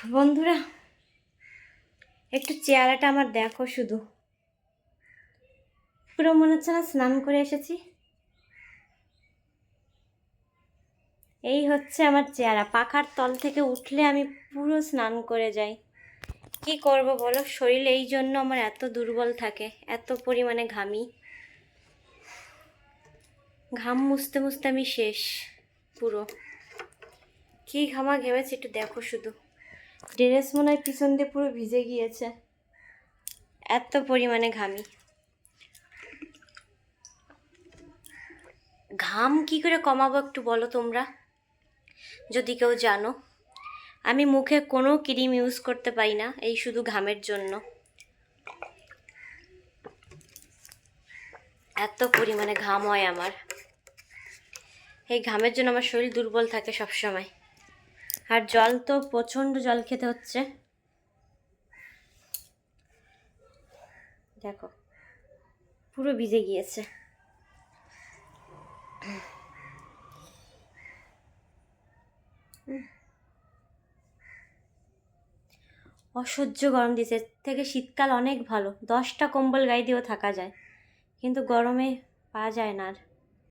বন্ধুরা, একটু চেহারাটা আমার দেখো শুধু। পুরো মনে হচ্ছে না স্নান করে এসেছি। এই হচ্ছে আমার চেহারা। পাখার তল থেকে উঠলে আমি পুরো স্নান করে যাই। কি করব বলো, শরীর এই জন্য আমার এত দুর্বল থাকে, এত পরিমাণে ঘামি। ঘাম মুছতে মুছতে আমি শেষ পুরো। কি ঘামা ঘেমেছে একটু দেখো শুধু। ড্রেস মনে হয় পিছন দিয়ে পুরো ভিজে গিয়েছে, এত পরিমাণে ঘামি। ঘাম কি করে কমাবো একটু বলো তোমরা, যদি কেউ জানো। আমি মুখে কোনো ক্রিম ইউজ করতে পারি না, এই শুধু ঘামের জন্য। এত পরিমাণে ঘাম হয় আমার। এই ঘামের জন্য আমার শরীর দুর্বল থাকে সব সময়। আর জল তো প্রচণ্ড জল খেতে হচ্ছে। দেখো পুরো ভিজে গিয়েছে। অসহ্য গরম দিছে। থেকে শীতকাল অনেক ভালো, 10টা কম্বল গায়ে দিয়েও থাকা যায়, কিন্তু গরমে পাওয়া যায় না আর।